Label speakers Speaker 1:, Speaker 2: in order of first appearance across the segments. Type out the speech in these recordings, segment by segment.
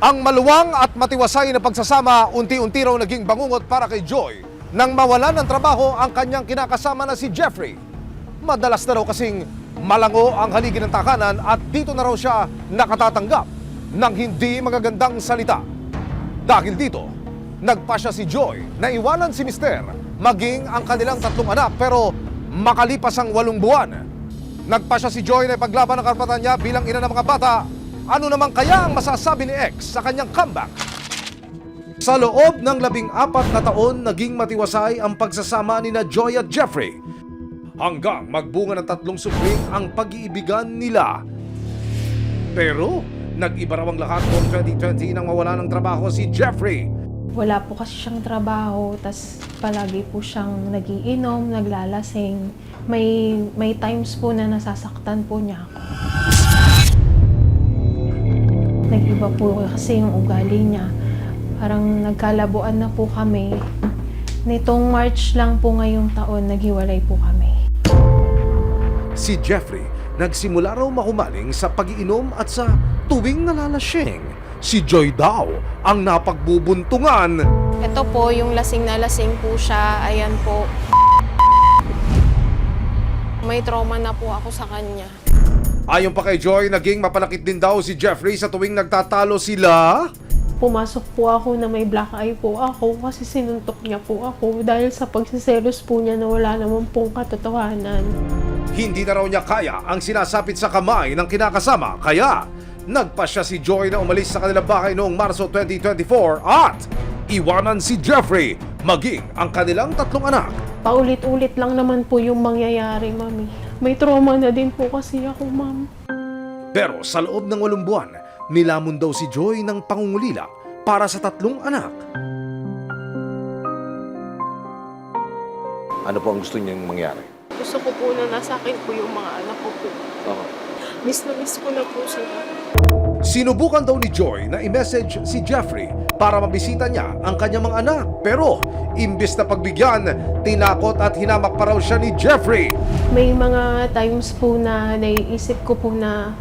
Speaker 1: Ang maluwang at matiwasay na pagsasama unti-unti raw naging bangungot para kay Joy nang mawalan ng trabaho ang kanyang kinakasama na si Jeffrey. Madalas na raw kasing malango ang haligi ng takanan at dito na raw siya nakatatanggap ng hindi magagandang salita. Dahil dito, nagpasya si Joy na iwanan si Mister maging ang kanilang 3 anak pero makalipas ang 8 buwan. Nagpasya si Joy na ipaglaban ang karapatan niya bilang ina ng mga bata. Ano naman kaya ang masasabi ni X sa kanyang comeback? Sa loob ng 14 na taon, naging matiwasay ang pagsasama ni na Joy at Jeffrey. Hanggang magbunga ng 3 supling ang pag-iibigan nila. Pero, nag-iba raw ang lahat noong 2020 nang mawala ng trabaho si Jeffrey.
Speaker 2: Wala po kasi siyang trabaho, tas palagi po siyang nagiinom, naglalasing. May times po na nasasaktan po niya ako. Nag-iba po kasi yung ugali niya. Parang nagkalabuan na po kami. Nitong March lang po ngayong taon, naghiwalay po kami.
Speaker 1: Si Jeffrey nagsimula raw mahumaling sa pag-iinom at sa tuwing nalalasing. Si Joy daw ang napagbubuntungan.
Speaker 2: Ito po, yung lasing na lasing po siya. Ayan po. May trauma na po ako sa kanya.
Speaker 1: Ayon pa kay Joy, naging mapanakit din daw si Jeffrey sa tuwing nagtatalo sila.
Speaker 2: Pumasok po ako na may black eye po ako kasi sinuntok niya po ako dahil sa pagsiselos po niya na wala naman pong katotohanan.
Speaker 1: Hindi na raw niya kaya ang sinasapit sa kamay ng kinakasama, kaya nagpasya si Joy na umalis sa kanilang bahay noong Marso 2024 at iwanan si Jeffrey maging ang kanilang 3 anak.
Speaker 2: Paulit-ulit lang naman po yung mangyayari, Mami. May trauma na din po kasi ako, Ma'am.
Speaker 1: Pero sa loob ng 8 buwan, nilamon daw si Joy ng pangungulila para sa 3 anak. Ano po ang gusto niyang mangyari?
Speaker 2: Gusto ko po na nasa akin po yung mga anak ko po. Miss na miss ko na po sila.
Speaker 1: Sinubukan daw ni Joy na i-message si Jeffrey para mabisita niya ang kanyang mga anak. Pero imbis na pagbigyan, tinakot at hinamak pa raw siya ni Jeffrey.
Speaker 2: May mga times po na naiisip ko po na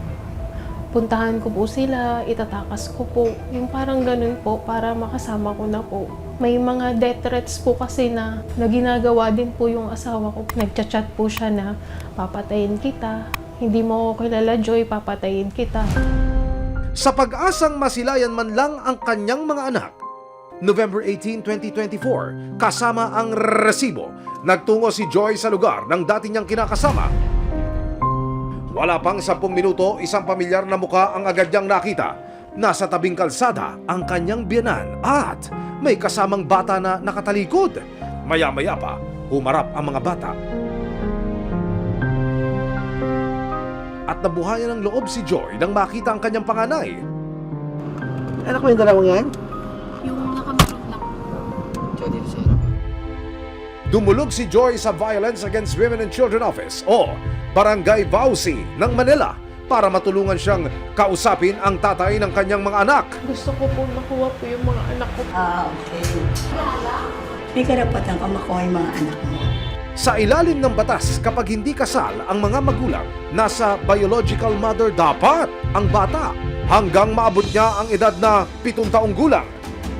Speaker 2: puntahan ko po sila, itatakas ko po. Yung parang ganun po para makasama ko na po. May mga death threats po kasi na ginagawa din po yung asawa ko. Nagchat-chat po siya na papatayin kita. Hindi mo ako kilala, Joy, papatayin kita.
Speaker 1: Sa pag-asang masilayan man lang ang kanyang mga anak, November 18, 2024, kasama ang resibo, nagtungo si Joy sa lugar ng dati niyang kinakasama. Wala pang 10 minuto, isang pamilyar na muka ang agad niyang nakita. Nasa tabing kalsada ang kanyang biyanan at may kasamang bata na nakatalikod. Maya-maya pa, humarap ang mga bata. At nabuhayan ng loob si Joy nang makita ang kanyang panganay.
Speaker 3: Anak mo yung dalawang yan?
Speaker 2: Yung nakamarok na po.
Speaker 1: Dumulog si Joy sa Violence Against Women and Children Office o Barangay Vauci ng Manila para matulungan siyang kausapin ang tatay ng kanyang mga anak.
Speaker 2: Gusto ko po makuha po yung mga anak ko.
Speaker 3: Okay. May karapatan ka makuha yung mga anak mo.
Speaker 1: Sa ilalim ng batas, kapag hindi kasal ang mga magulang, nasa biological mother dapat ang bata hanggang maabot niya ang edad na 7 taong gulang.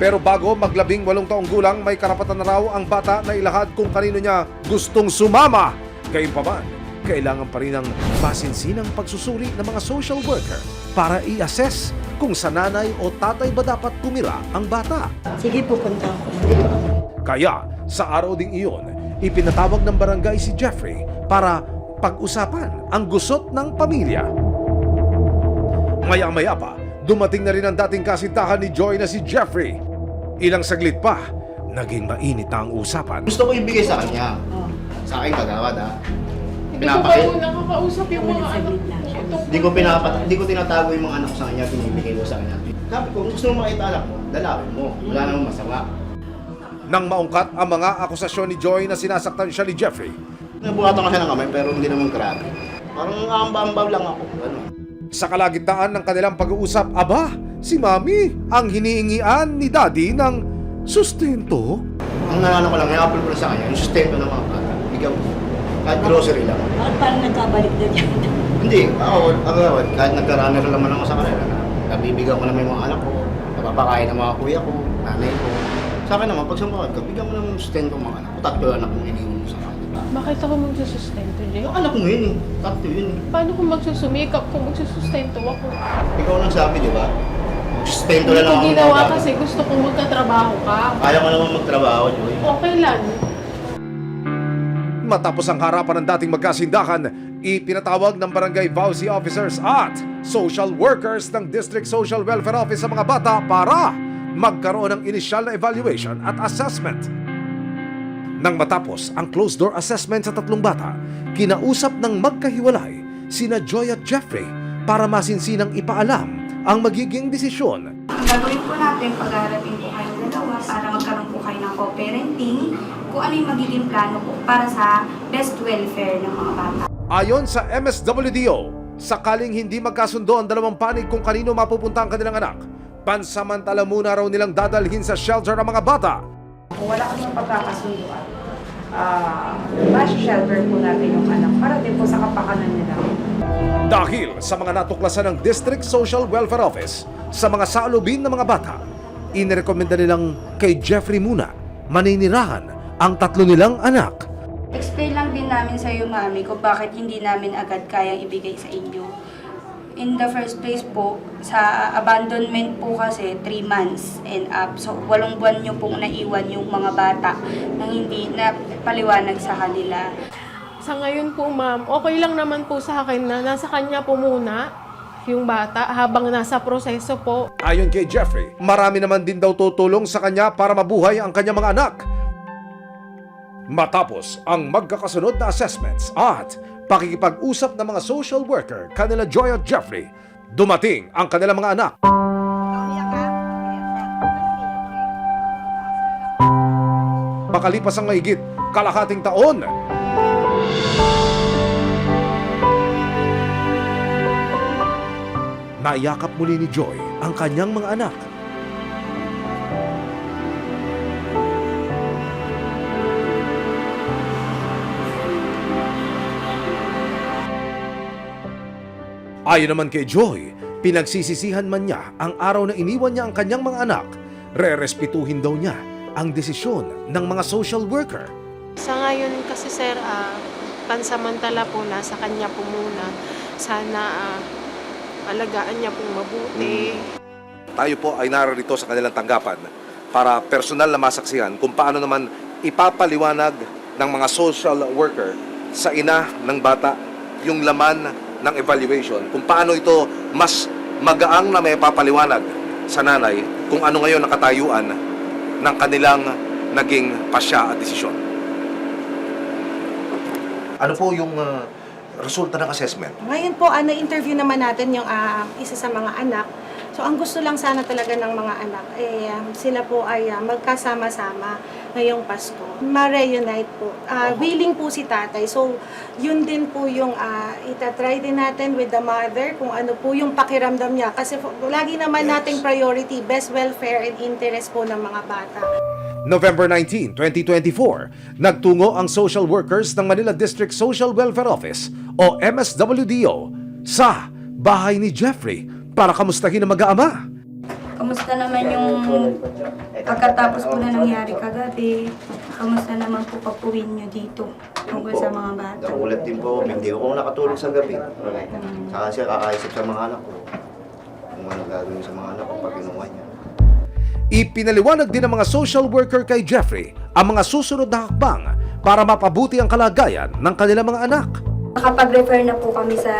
Speaker 1: Pero bago maglabing 8 taong gulang, may karapatan na raw ang bata na ilahad kung kanino niya gustong sumama. Gayunpaman, kailangan pa rin ng masinsinang pagsusuri ng mga social worker para i-assess kung sa nanay o tatay ba dapat tumira ang bata.
Speaker 3: Sige, pupunta ako.
Speaker 1: Kaya, sa araw ding iyon, ipinatawag ng barangay si Jeffrey para pag-usapan ang gusot ng pamilya. Maya-maya pa, dumating na rin ang dating kasintahan ni Joy na si Jeffrey. Ilang saglit pa, naging mainit na ang usapan.
Speaker 4: Gusto ko ibigay sa kanya. Sa akin kagawad ha.
Speaker 2: Hindi ko pa po nakakausap yung mga anak ko.
Speaker 4: Hindi ko tinatago yung mga anak ko sa kanya, pinibigay ko sa kanya. Sabi ko, kung gusto mo makita anak mo, dalawin mo. Wala namang masama.
Speaker 1: Nang maungkat ang mga akusasyon ni Joy na sinasaktan siya ni Jeffrey,
Speaker 4: Nabuhatan ka siya ng kamay pero hindi naman grabe. Parang amba-ambaw lang ako. Ano?
Speaker 1: sa kalagitnaan ng kanilang pag-uusap, aba, si Mami ang hinihingian ni Daddy ng sustento.
Speaker 4: Ang nanano ko lang, i-apple ko lang sa kanya, yung sustento ng mga bata. Bigyan ko. Kahit grocery lang.
Speaker 3: Bakit parang nagkabalik na dyan?
Speaker 4: Hindi, ako, kahit nagka-runner naman ako sa kanila na nabibigyan ko naman yung mga anak ko, napapakain ng mga kuya ko, nanay ko. Sa akin naman, pag sumawad ka, bigyan mo naman yung sustento ng mga anak ko. Tatlo anak kong iniwan mo sa akin.
Speaker 2: Bakit ako magsusustento, Jay?
Speaker 4: Yung anak mo yun eh. Tatlo yun eh.
Speaker 2: Paano kung magsusumikap kung magsusustento ako?
Speaker 4: Ikaw nang sabi, di ba? Sustento
Speaker 2: Hindi
Speaker 4: na lang
Speaker 2: ko
Speaker 4: ako
Speaker 2: ginawa
Speaker 4: magagawa.
Speaker 2: kasi gusto kong magkatrabaho ka.
Speaker 4: Kaya ko naman magtrabaho, Joy.
Speaker 2: Okay lang.
Speaker 1: Matapos ang harapan ng dating magkasindakan, ipinatawag ng barangay VAUSI officers at social workers ng District Social Welfare Office sa mga bata para magkaroon ng inisyal na evaluation at assessment. Nang matapos ang closed-door assessment sa tatlong bata, kinausap ng magkahiwalay sina Joy at Jeffrey para masinsinang ipaalam ang magiging desisyon.
Speaker 5: Ang gagawin po natin pag-aarating po kayong dalawa para magkaroon po kayo ng co-parenting, kung ano yung magiging plano po para sa best welfare ng mga bata.
Speaker 1: Ayon sa MSWDO, sakaling hindi magkasundo ang dalawang panig kung kanino mapupunta ang kanilang anak, pansamantala muna raw nilang dadalhin sa shelter ang mga bata.
Speaker 6: Kung wala kami pagkakasunduan, shelter po natin yung anak para din po sa kapakanan nila.
Speaker 1: Dahil sa mga natuklasan ng District Social Welfare Office sa mga saalubin ng mga bata, inirekomenda nilang kay Jeffrey muna maninirahan ang tatlo nilang anak.
Speaker 5: Explain lang din namin sa iyo, mami, kung bakit hindi namin agad kayang ibigay sa inyo. In the first place po, sa abandonment po kasi 3 months and up. So, 8 buwan nyo pong naiwan yung mga bata nang hindi na paliwanag sa kanila.
Speaker 2: Sa ngayon po, ma'am, okay lang naman po sa akin na nasa kanya po muna yung bata habang nasa proseso po.
Speaker 1: Ayon kay Jeffrey, marami naman din daw tutulong sa kanya para mabuhay ang kanyang mga anak. Matapos ang magkakasunod na assessments at pakikipag-usap ng mga social worker kanila Joy at Jeffrey, dumating ang kanilang mga anak. Makalipas ang mahigit kalahating taon, naiyakap muli ni Joy ang kanyang mga anak. Ayon naman kay Joy, pinagsisisihan man niya ang araw na iniwan niya ang kanyang mga anak, rerespetuhin daw niya ang desisyon ng mga social worker.
Speaker 2: Sa ngayon kasi, sir, pansamantala po nasa kanya po muna. Sana alagaan niya pong mabuti.
Speaker 1: Tayo po ay narito sa kanilang tanggapan para personal na masaksihan kung paano naman ipapaliwanag ng mga social worker sa ina ng bata yung laman ng evaluation, kung paano ito mas magaang na may papaliwanag sa nanay kung ano ngayon nakatayuan ng kanilang naging pasya at desisyon. Ano po yung resulta ng assessment?
Speaker 7: Ngayon po, na-interview naman natin yung isa sa mga anak. So, ang gusto lang sana talaga ng mga anak, sila po ay magkasama-sama ngayong Pasko. Ma-reunite po. Willing po si tatay. So, yun din po yung itatry din natin with the mother, kung ano po yung pakiramdam niya. Kasi lagi naman nating priority, best welfare and interest po ng mga bata.
Speaker 1: November 19, 2024, nagtungo ang social workers ng Manila District Social Welfare Office o MSWDO sa bahay ni Jeffrey para kamustahin ang mag-aama.
Speaker 5: Kamusta naman yung pagkatapos po na nangyari kagabi? Kamusta naman po pag-uwi nyo dito tungkol sa mga bata?
Speaker 4: Nakulat din po, hindi ako nakatulog sa gabi. Kasi kakaisip sa mga anak ko. Kung ano gagawin sa mga anak ko pag ginawa niya.
Speaker 1: Ipinaliwanag din ng mga social worker kay Jeffrey ang mga susunod na hakbang para mapabuti ang kalagayan ng kanilang mga anak.
Speaker 5: Nakapag-refer na po kami sa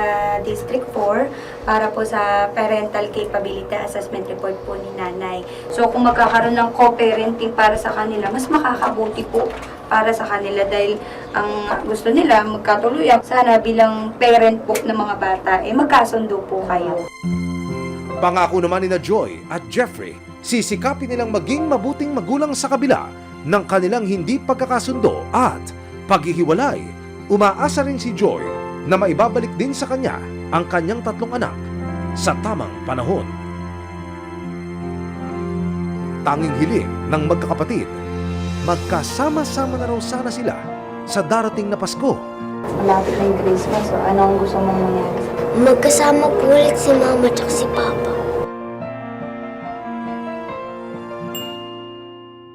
Speaker 5: District 4 para po sa parental capability assessment report po ni nanay. So kung magkakaroon ng co-parenting para sa kanila, mas makakabuti po para sa kanila dahil ang gusto nila magkatuluyan. Sana bilang parent po ng mga bata, magkasundo po kayo.
Speaker 1: Pangako naman ni Joy at Jeffrey, sisikapin nilang maging mabuting magulang sa kabila ng kanilang hindi pagkakasundo at paghihiwalay. Umaasa rin si Joy na maibabalik din sa kanya ang kanyang 3 anak sa tamang panahon. Tanging hiling ng magkakapatid, magkasama-sama na raw sana sila sa darating na Pasko.
Speaker 5: Malapit na yung Christmas, so anong gusto mong mangyari?
Speaker 8: Magkasama po ulit si Mama at si Papa.